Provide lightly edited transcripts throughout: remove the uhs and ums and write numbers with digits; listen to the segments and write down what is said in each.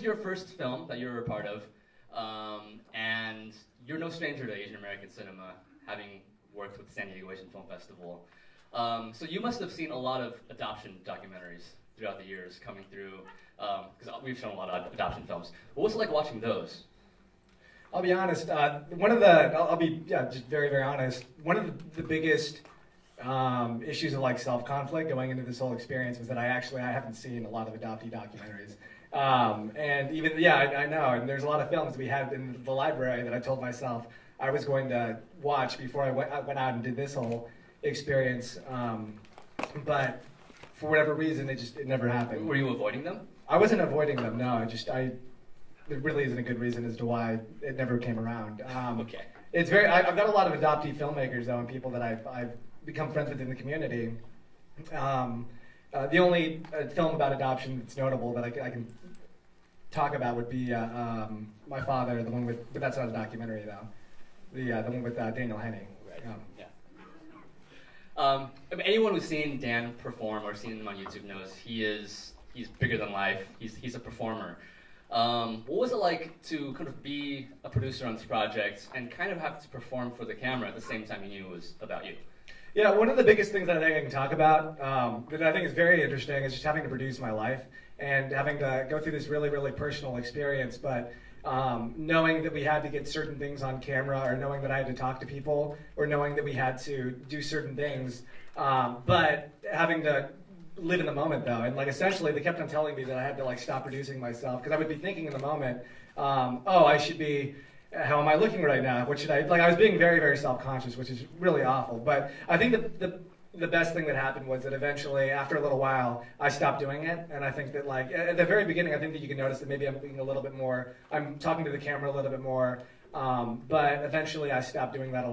your first film that you were a part of, and you're no stranger to Asian American cinema, having worked with the San Diego Asian Film Festival. So you must have seen a lot of adoption documentaries throughout the years coming through, because we've shown a lot of adoption films. What was it like watching those? I'll be honest, I'll be just very, very honest. One of the biggest issues of like self-conflict going into this whole experience was that I haven't seen a lot of adoptee documentaries. And even, I know, and there's a lot of films we had in the library that I told myself I was going to watch before I went out and did this whole experience. But for whatever reason, it never happened. Were you avoiding them? I wasn't avoiding them, no. There really isn't a good reason as to why it never came around. Okay. I've got a lot of adoptee filmmakers, though, and people that I've become friends with in the community. The only film about adoption that's notable that I can talk about would be My Father, the one with, but that's not a documentary though. The one with Daniel Henning. Anyone who's seen Dan perform or seen him on YouTube knows he's bigger than life. He's a performer. What was it like to kind of be a producer on this project and kind of have to perform for the camera at the same time you knew it was about you? Yeah, one of the biggest things that I think I can talk about that I think is very interesting is just having to produce my life and having to go through this really, really personal experience, but knowing that we had to get certain things on camera, or knowing that I had to talk to people, or knowing that we had to do certain things, but having to live in the moment though. And like essentially they kept on telling me that I had to like stop producing myself, because I would be thinking in the moment, oh, I should be, how am I looking right now? What should I, like I was being very, very self-conscious, which is really awful. But I think that the best thing that happened was that eventually, after a little while, I stopped doing it. And I think that like, at the very beginning, I think that you can notice that maybe I'm being a little bit more, I'm talking to the camera a little bit more, but eventually I stopped doing that.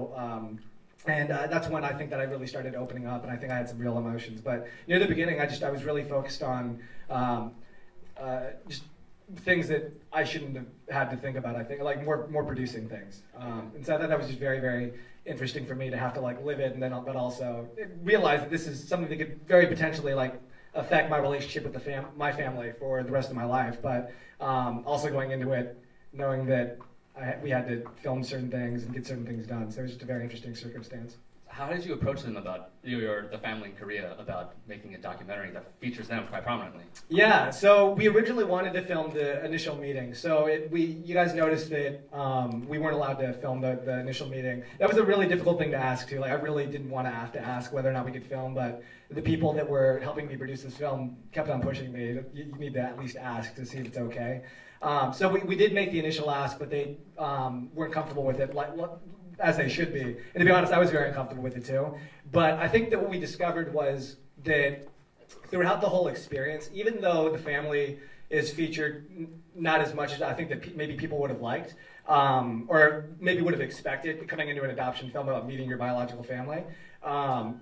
And that's when I think that I really started opening up, and I think I had some real emotions. But near the beginning, I was really focused on just things that I shouldn't have had to think about. I think like more producing things, and so I thought that was just very, very interesting for me to have to like live it, and then but also realize that this is something that could very potentially like affect my relationship with my family for the rest of my life. But also going into it knowing that we had to film certain things and get certain things done. So it was just a very interesting circumstance. How did you approach them about the family in Korea about making a documentary that features them quite prominently? Yeah, so we originally wanted to film the initial meeting. So you guys noticed that we weren't allowed to film the initial meeting. That was a really difficult thing to ask too. Like I really didn't want to have to ask whether or not we could film, but the people that were helping me produce this film kept on pushing me. You need to at least ask to see if it's okay. So we did make the initial ask, but they weren't comfortable with it, as they should be. And to be honest, I was very uncomfortable with it too. But I think that what we discovered was that throughout the whole experience, even though the family is featured not as much as I think that maybe people would have liked, or maybe would have expected coming into an adoption film about meeting your biological family,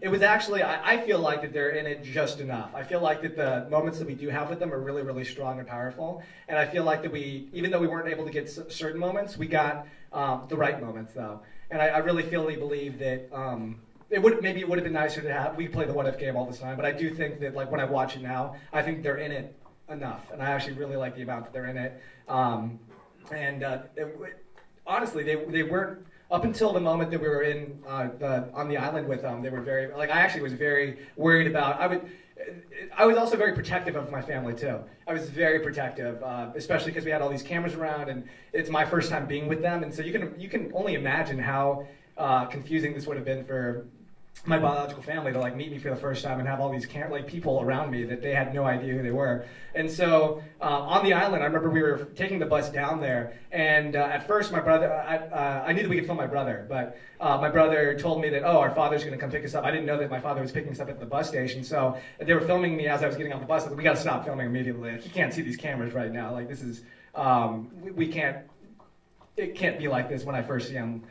it was actually, I feel like that they're in it just enough. I feel like that the moments that we do have with them are really, really strong and powerful. And I feel like that even though we weren't able to get certain moments, we got the right moments though. And I really believe that it would have been nicer to have, we play the what if game all the time, but I do think that like when I watch it now, I think they're in it enough. And I actually really like the amount that they're in it. Honestly, they weren't, up until the moment that we were on the island with them, they were very, like I actually was very worried about, I was also very protective of my family too. I was very protective, especially because we had all these cameras around and it's my first time being with them. And so you can only imagine how confusing this would have been for my biological family to like meet me for the first time and have all these people around me that they had no idea who they were. And so on the island, I remember we were taking the bus down there, and at first my brother, I knew that we could film my brother, but my brother told me that, oh, our father's gonna come pick us up. I didn't know that my father was picking us up at the bus station, so they were filming me as I was getting off the bus. Like, we gotta stop filming immediately. Like, you can't see these cameras right now. Like, this is, we can't, it can't be like this when I first see them.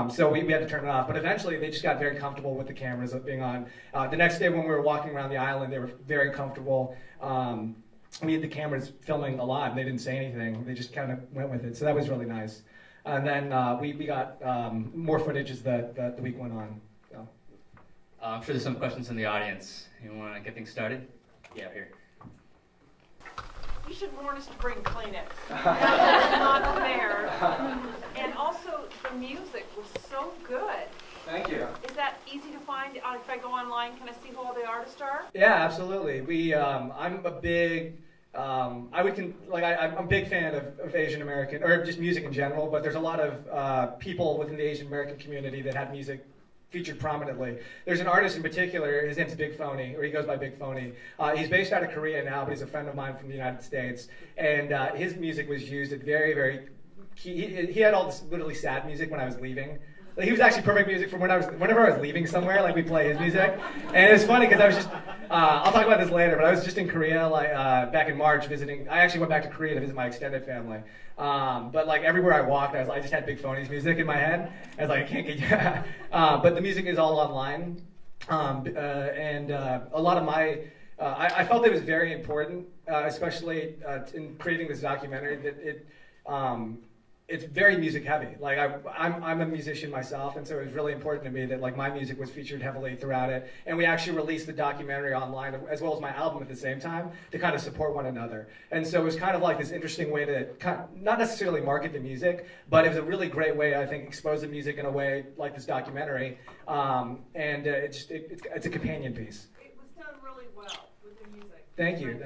So we had to turn it off, but eventually they just got very comfortable with the cameras being on. The next day when we were walking around the island, they were very comfortable. We had the cameras filming a lot, and they didn't say anything. They just kind of went with it, so that was really nice. And then we got more footage as the week went on. So. I'm sure there's some questions in the audience. You want to get things started? Yeah, here. You should warn us to bring Kleenex. That's not fair. And also, the music was so good. Thank you. Is that easy to find? If I go online, can I see who all the artists are? Yeah, absolutely. I'm a big, I'm a big fan of Asian American, or just music in general, but there's a lot of people within the Asian American community that have music featured prominently. There's an artist in particular, his name's Big Phony, or he goes by Big Phony. He's based out of Korea now, but he's a friend of mine from the United States, and his music was used at very, he had all this literally sad music when I was leaving. Like, he was actually perfect music from whenever I was leaving somewhere, like we play his music. And it's funny because I was just, I'll talk about this later, but I was just in Korea back in March visiting. I actually went back to Korea to visit my extended family. But like everywhere I walked, I just had Big Phony's music in my head. I was like, I can't get you. But the music is all online. A lot of my, I felt it was very important, especially in creating this documentary, that it's very music heavy. Like I'm a musician myself, and so it was really important to me that like my music was featured heavily throughout it. And we actually released the documentary online as well as my album at the same time to kind of support one another. And so it was kind of like this interesting way to not necessarily market the music, but it was a really great way, I think, expose the music in a way like this documentary. It's a companion piece. It was done really well with the music. Thank you.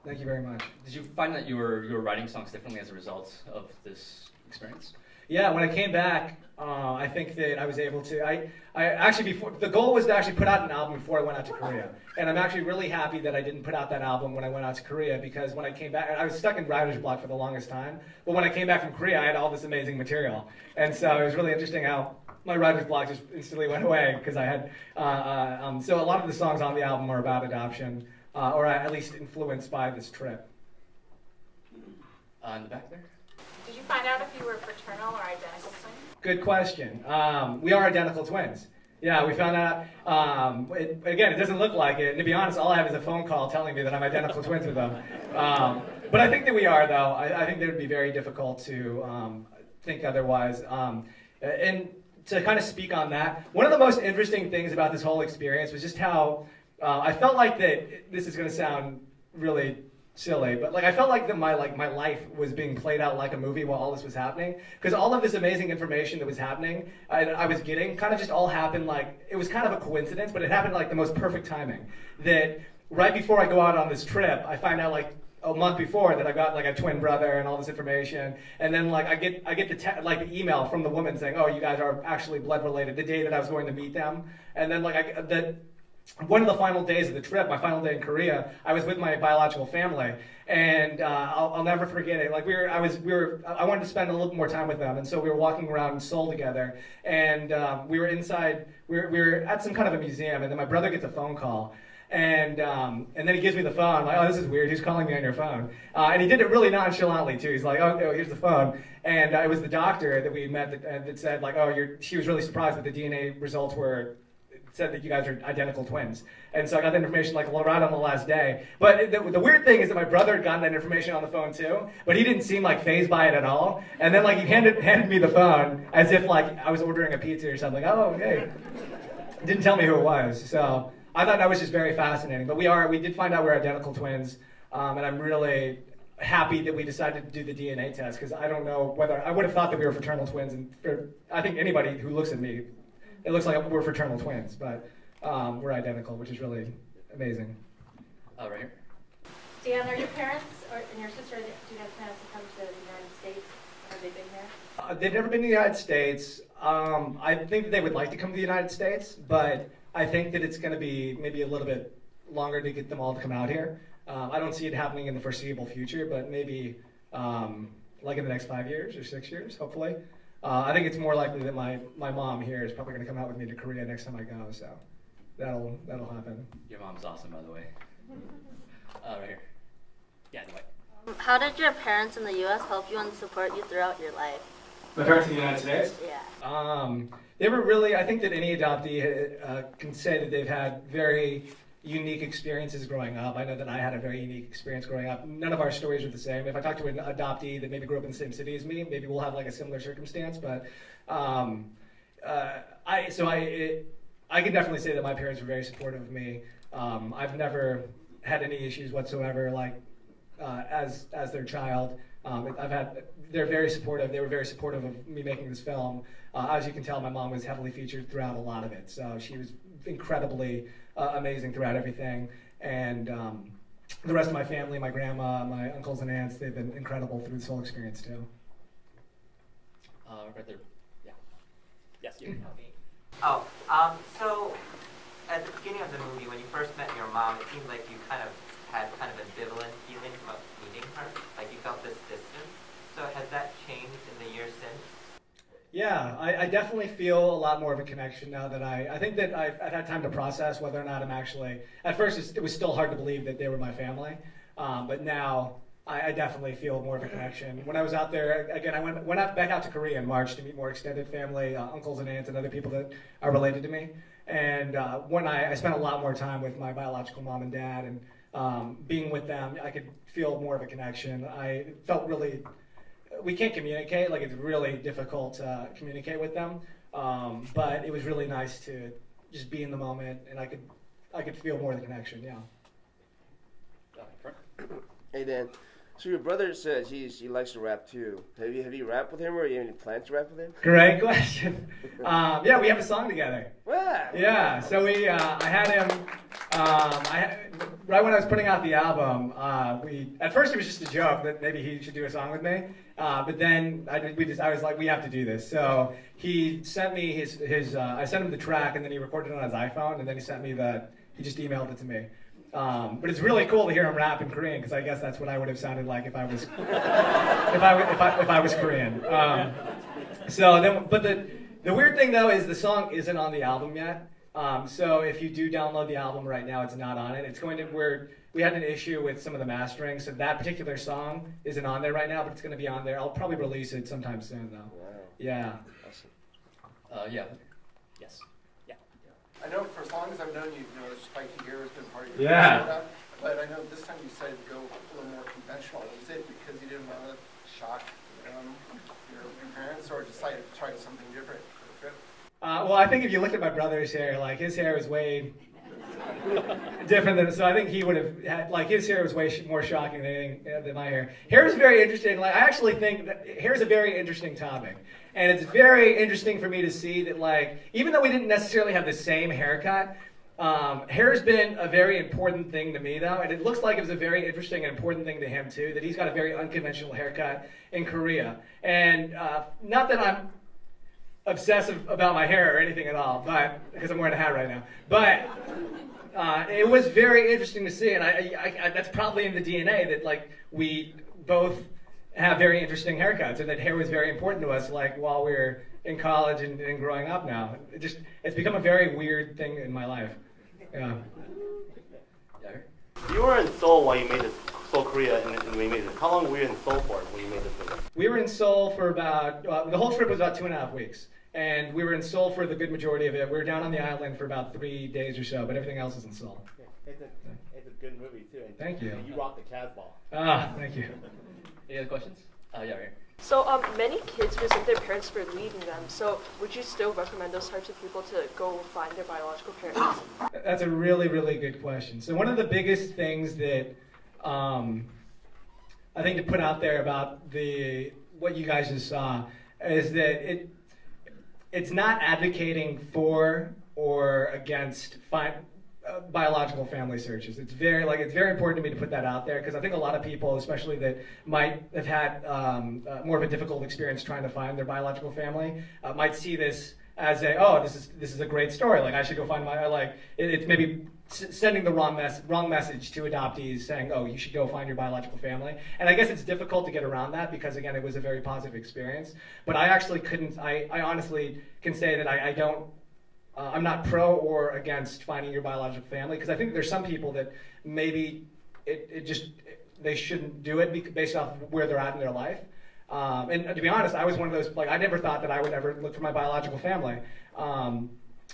Thank you very much. Did you find that you were writing songs differently as a result of this experience? Yeah, when I came back, I think that I was able to. I actually the goal was to actually put out an album before I went out to Korea, and I'm actually really happy that I didn't put out that album when I went out to Korea, because when I came back, I was stuck in writer's block for the longest time. But when I came back from Korea, I had all this amazing material, and so it was really interesting how my writer's block just instantly went away because I had. So a lot of the songs on the album are about adoption. Or at least influenced by this trip. In the back there? Did you find out if you were fraternal or identical twins? Good question. We are identical twins. Yeah, we found out. Again, it doesn't look like it. And to be honest, all I have is a phone call telling me that I'm identical twins with them. But I think that we are, though. I think that it would be very difficult to think otherwise. And to kind of speak on that, one of the most interesting things about this whole experience was just how I felt like that. This is going to sound really silly, but like I felt like that my life was being played out like a movie while all this was happening, because all of this amazing information that was happening, I was getting, kind of just all happened like it was kind of a coincidence, but it happened like the most perfect timing. That right before I go out on this trip, I find out like a month before that I got like a twin brother and all this information, and then like I get the email from the woman saying, oh, you guys are actually blood related, the day that I was going to meet them. And then like one of the final days of the trip, my final day in Korea, I was with my biological family, and I'll never forget it. Like I wanted to spend a little bit more time with them, and so we were walking around Seoul together, and we were inside. We were at some kind of a museum, and then my brother gets a phone call, and then he gives me the phone. I'm like, oh, this is weird. Who's calling me on your phone? And he did it really nonchalantly too. He's like, oh, here's the phone, and it was the doctor that we met that said like, oh, she was really surprised that the DNA results said that you guys are identical twins. And so I got that information like right on the last day. But the weird thing is that my brother had gotten that information on the phone too, but he didn't seem like fazed by it at all. And then like he handed me the phone as if like I was ordering a pizza or something. Oh, okay. Didn't tell me who it was. So I thought that was just very fascinating. But we did find out we're identical twins, and I'm really happy that we decided to do the DNA test, because I don't know whether I would have thought that we were fraternal twins, and I think anybody who looks at me, it looks like we're fraternal twins, but we're identical, which is really amazing. Right here. Dan, are your parents and your sister, do you have plans to come to the United States? Have they been here? They've never been to the United States. I think that they would like to come to the United States, but I think that it's going to be maybe a little bit longer to get them all to come out here. I don't see it happening in the foreseeable future, but maybe like in the next 5 years or 6 years, hopefully. I think it's more likely that my mom here is probably going to come out with me to Korea next time I go, so that'll happen. Your mom's awesome, by the way. Right here. Yeah, in the way. How did your parents in the U.S. help you and support you throughout your life? My parents in the United States? Yeah. They were really, I think that any adoptee can say that they've had very unique experiences growing up. I know that I had a very unique experience growing up. None of our stories are the same. If I talk to an adoptee that maybe grew up in the same city as me, maybe we'll have like a similar circumstance. But I can definitely say that my parents were very supportive of me. I've never had any issues whatsoever. Like as their child. They're very supportive. They were very supportive of me making this film. As you can tell, my mom was heavily featured throughout a lot of it, so she was incredibly amazing throughout everything. And the rest of my family, my grandma, my uncles and aunts, they've been incredible through this whole experience too. Right there. Yeah. Yes, you. Oh, so at the beginning of the movie, when you first met your mom, it seemed like you kind of had kind of ambivalent feelings about meeting her, like you felt this distance. So has that changed in the years since? Yeah, I definitely feel a lot more of a connection now that I think that I've had time to process whether or not I'm actually, at first it was still hard to believe that they were my family, but now I definitely feel more of a connection. When I was out there, again, I went back out to Korea in March to meet more extended family, uncles and aunts and other people that are related to me. And when I spent a lot more time with my biological mom and dad, and being with them, I could feel more of a connection. I felt really, we can't communicate, like it's really difficult to communicate with them, but it was really nice to just be in the moment, and I could feel more of the connection, yeah. Hey Dan, so your brother says he likes to rap too. Have you rapped with him, or you have any plans to rap with him? Great question. Yeah, we have a song together. Wow. Yeah, so I had him, right when I was putting out the album, at first it was just a joke that maybe he should do a song with me, but then I was like, we have to do this. So he sent me I sent him the track, and then he recorded it on his iPhone, and then he just emailed it to me. But it's really cool to hear him rap in Korean, because I guess that's what I would have sounded like if I was if I was Korean. But the weird thing though is the song isn't on the album yet. So if you do download the album right now, it's not on it. It's going to we had an issue with some of the mastering, so that particular song isn't on there right now, but it's going to be on there. I'll probably release it sometime soon though. Wow. Yeah. Yeah. Yes. I know for as long as I've known you, spiky hair has been part of your Yeah. But I know this time you decided to go a little more conventional. Is it because you didn't want to shock your parents, or decided to try something different for the trip? Well, I think if you look at my brother's hair, like his hair is way different than, so I think he would have had, like his hair was way more shocking than my hair. Hair is very interesting. Like I actually think that hair is a very interesting topic. And it's very interesting for me to see that, like, even though we didn't necessarily have the same haircut, hair's been a very important thing to me, though. And it looks like it was a very interesting and important thing to him, too, that he's got a very unconventional haircut in Korea. And not that I'm obsessive about my hair or anything at all, but because I'm wearing a hat right now. But it was very interesting to see, and I that's probably in the DNA that, like, we both have very interesting haircuts, and that hair was very important to us, like while we were in college and growing up now. It's become a very weird thing in my life. Yeah. You were in Seoul while you made this, Seoul, Korea, and when you made this. How long were you in Seoul for when you made this movie? We were in Seoul for about, the whole trip was about 2.5 weeks. And we were in Seoul for the good majority of it. We were down on the island for about 3 days or so, but everything else is in Seoul. It's a good movie, too. And thank you. You rocked the Casbah. Thank you. Any other questions? Yeah, right here. So many kids resent their parents for leaving them. So would you still recommend those types of people to go find their biological parents? That's a really, really good question. So one of the biggest things that I think to put out there about what you guys just saw is that it's not advocating for or against biological family searches. It's very important to me to put that out there, because I think a lot of people, especially that might have had more of a difficult experience trying to find their biological family, might see this as this is a great story. Like I should go find it's maybe sending the wrong message to adoptees, saying, oh, you should go find your biological family. And I guess it's difficult to get around that, because again, it was a very positive experience. But I actually couldn't. I honestly can say that I don't. I'm not pro or against finding your biological family, because I think there's some people that maybe they shouldn't do it based off where they're at in their life. And to be honest, I was one of those, like, I never thought that I would ever look for my biological family.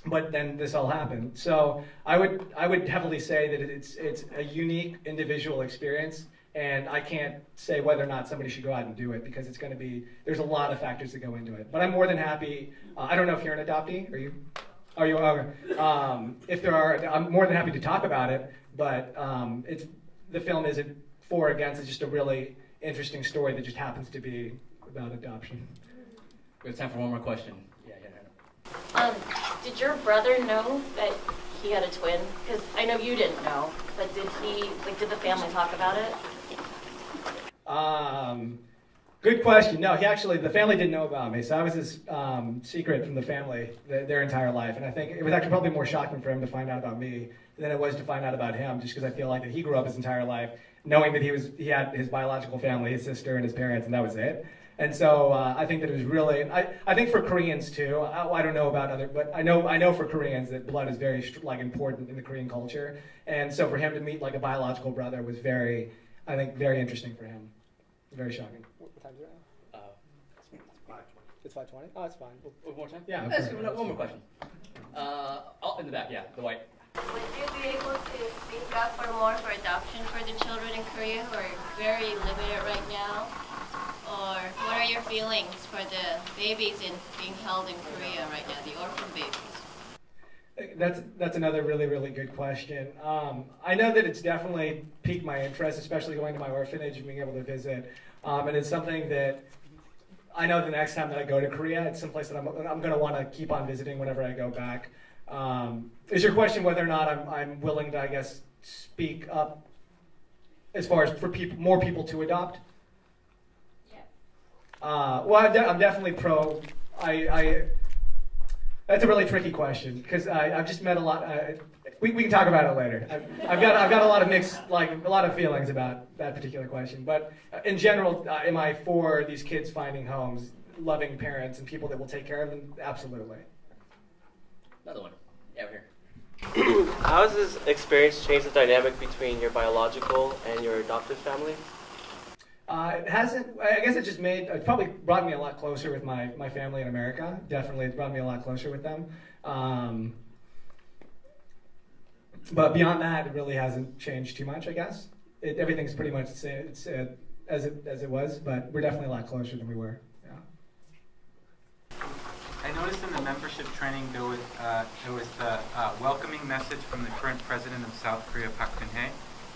But then this all happened. So I would heavily say that it's a unique individual experience, and I can't say whether or not somebody should go out and do it, because there's a lot of factors that go into it. But I'm more than happy. I don't know if you're an adoptee. Are you? Okay. If there are, I'm more than happy to talk about it. But the film isn't for or against. It's just a really interesting story that just happens to be about adoption. We have time for one more question. Did your brother know that he had a twin? Because I know you didn't know, but did the family talk about it? Good question. No, the family didn't know about me, so I was his secret from the family their entire life. And I think it was actually probably more shocking for him to find out about me than it was to find out about him, just because I feel like that he grew up his entire life knowing that he had his biological family, his sister and his parents, and that was it. And so I think that it was really, I think for Koreans too, I don't know about other, but I know for Koreans that blood is very important in the Korean culture. And so for him to meet like a biological brother was very interesting for him. Very shocking. What time is it now? It's 5:20? Oh, it's fine. One more time? Yeah. One more question. In the back, yeah, the white. Would you be able to speak up for more for adoption for the children in Korea who are very limited right now? Or what are your feelings for the babies being held in Korea right now, the orphan babies? That's another really, really good question. I know that it's definitely piqued my interest, especially going to my orphanage and being able to visit. And it's something that I know the next time that I go to Korea, it's someplace that I'm going to want to keep on visiting whenever I go back. Is your question whether or not I'm willing to, I guess, speak up as far as for more people to adopt? Well, I'm definitely pro. That's a really tricky question because I've just met a lot. We can talk about it later. I've got a lot of mixed, a lot of feelings about that particular question. But in general, am I for these kids finding homes, loving parents, and people that will take care of them? Absolutely. Another one. Yeah, we're here. How has this experience changed the dynamic between your biological and your adoptive family? It hasn't. I guess it probably brought me a lot closer with my family in America. Definitely, it brought me a lot closer with them. But beyond that, it really hasn't changed too much, I guess. Everything's pretty much the same as it was, but we're definitely a lot closer than we were. Yeah. I noticed in the membership training there was the welcoming message from the current president of South Korea, Park Geun-hye.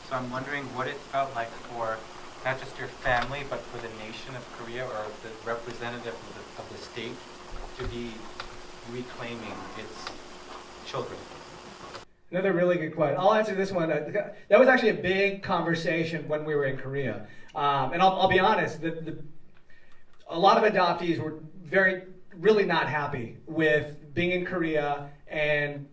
So I'm wondering what it felt like for not just your family, but for the nation of Korea or the representative of the state to be reclaiming its children. Another really good question. I'll answer this one. That was actually a big conversation when we were in Korea. And I'll be honest, a lot of adoptees were really not happy with being in Korea, and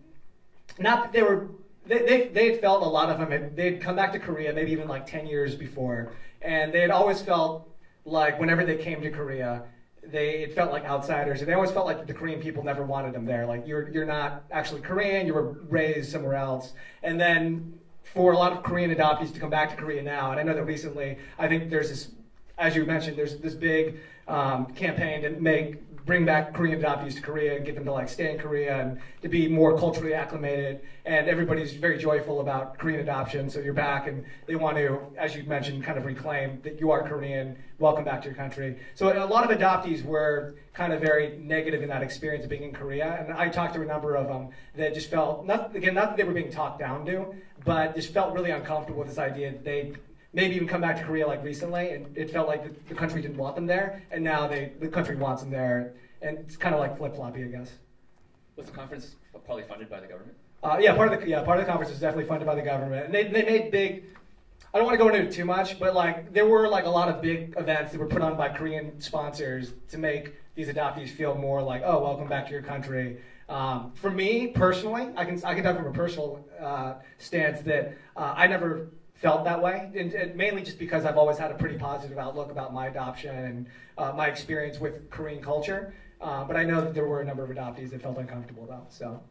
not that they had felt, a lot of them they'd come back to Korea maybe even like 10 years before, and they had always felt like whenever they came to Korea, it felt like outsiders, and they always felt like the Korean people never wanted them there. Like you're not actually Korean, you were raised somewhere else. And then for a lot of Korean adoptees to come back to Korea now, and I know that recently, I think there's this, as you mentioned, there's this big campaign to bring back Korean adoptees to Korea and get them to stay in Korea and to be more culturally acclimated. And everybody's very joyful about Korean adoption. So you're back, and they want to, as you mentioned, kind of reclaim that you are Korean. Welcome back to your country. So a lot of adoptees were kind of very negative in that experience of being in Korea. And I talked to a number of them that just felt, not that they were being talked down to, but just felt really uncomfortable with this idea that they maybe even come back to Korea recently, and it felt like the country didn't want them there, and now the country wants them there, and it's kind of like flip-floppy, I guess. Was the conference probably funded by the government? Part of the conference was definitely funded by the government, and they made big. I don't want to go into it too much, but there were a lot of big events that were put on by Korean sponsors to make these adoptees feel more like, oh, welcome back to your country. For me personally, I can talk from a personal stance that I never felt that way, and mainly just because I've always had a pretty positive outlook about my adoption and my experience with Korean culture. But I know that there were a number of adoptees that felt uncomfortable about. So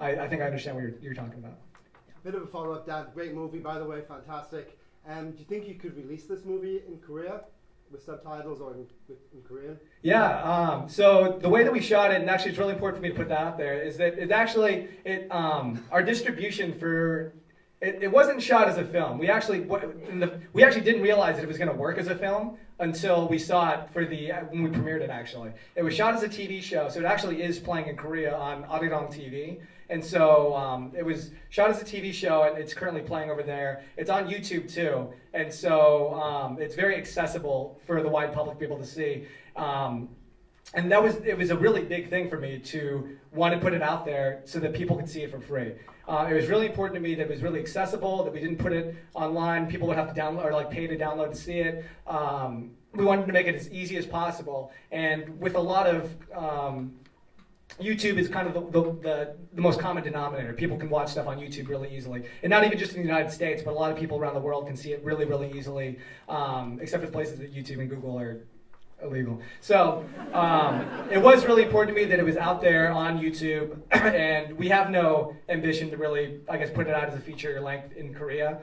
I think I understand what you're talking about. Bit of a follow-up, Dad. Great movie, by the way, fantastic. Do you think you could release this movie in Korea with subtitles or in Korean? Yeah. So the way that we shot it, and actually it's really important for me to put that out there, is that our distribution for. It wasn't shot as a film. We actually didn't realize that it was going to work as a film until we saw it when we premiered it. Actually, it was shot as a TV show, so it actually is playing in Korea on Arirang TV, And so it was shot as a TV show, and it's currently playing over there. It's on YouTube too, and so it's very accessible for the wide public to be able to see. And it was a really big thing for me to want to put it out there so that people could see it for free. It was really important to me that it was really accessible, that we didn't put it online. People would have to download or like pay to download to see it. We wanted to make it as easy as possible. And with a lot of YouTube is kind of the most common denominator. People can watch stuff on YouTube really easily. And not even just in the United States, but a lot of people around the world can see it really, really easily, except for places that YouTube and Google are illegal. So it was really important to me that it was out there on YouTube, and we have no ambition to really, I guess, put it out as a feature length in Korea.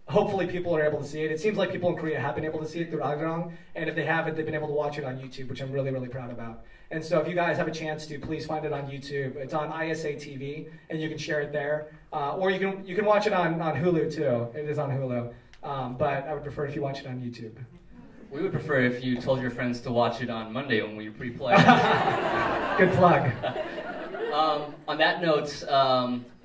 Hopefully people are able to see it. It seems like people in Korea have been able to see it through Arirang, and if they haven't, they've been able to watch it on YouTube, which I'm really, really proud about. And so if you guys have a chance to, please find it on YouTube. It's on ISA TV, and you can share it there. Or you can watch it on Hulu too. It is on Hulu. But I would prefer if you watch it on YouTube. We would prefer if you told your friends to watch it on Monday when we replay. Good plug. On that note,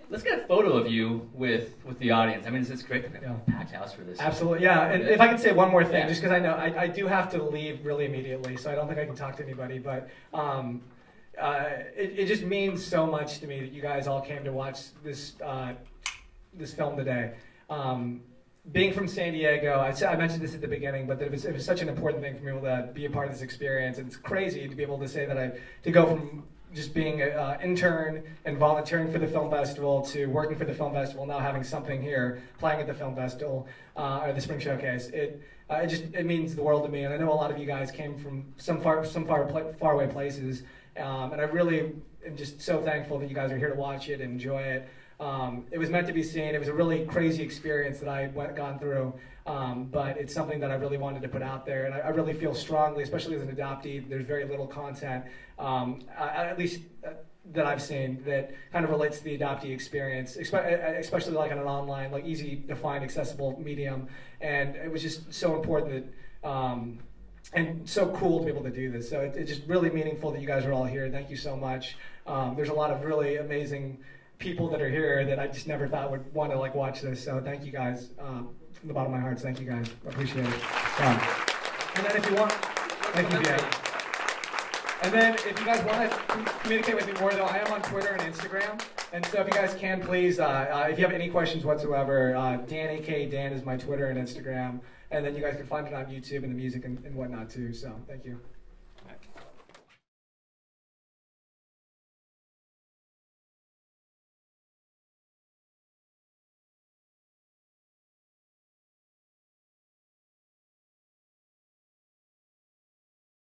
let's get a photo of you with the audience. I mean, it's great to have a packed house for this. Absolutely, yeah. And if I could say one more thing, just because I know I do have to leave really immediately, so I don't think I can talk to anybody, but it just means so much to me that you guys all came to watch this film today. Being from San Diego, I mentioned this at the beginning, but it was such an important thing for me to be a part of this experience. And it's crazy to be able to say that to go from just being an intern and volunteering for the film festival to working for the film festival, now having something here, playing at the film festival or the Spring Showcase. It means the world to me. And I know a lot of you guys came from some far away places, and I really am just so thankful that you guys are here to watch it and enjoy it. It was meant to be seen. It was a really crazy experience that I had gone through, but it's something that I really wanted to put out there. And I really feel strongly, especially as an adoptee, there's very little content, at least that I've seen, that kind of relates to the adoptee experience, especially like on an online, like easy to find, accessible medium. And it was just so important that, and so cool to be able to do this. So it's just really meaningful that you guys are all here. Thank you so much. There's a lot of really amazing people that are here that I just never thought would want to like watch this. So thank you guys from the bottom of my heart. Thank you guys. I appreciate it. And then if you want, thank you, Bianca. And then if you guys want to communicate with me more, though, I am on Twitter and Instagram. And so if you guys can, please, if you have any questions whatsoever, Dan, a.k.a. Dan, is my Twitter and Instagram. And then you guys can find it on YouTube and the music and whatnot too. So thank you.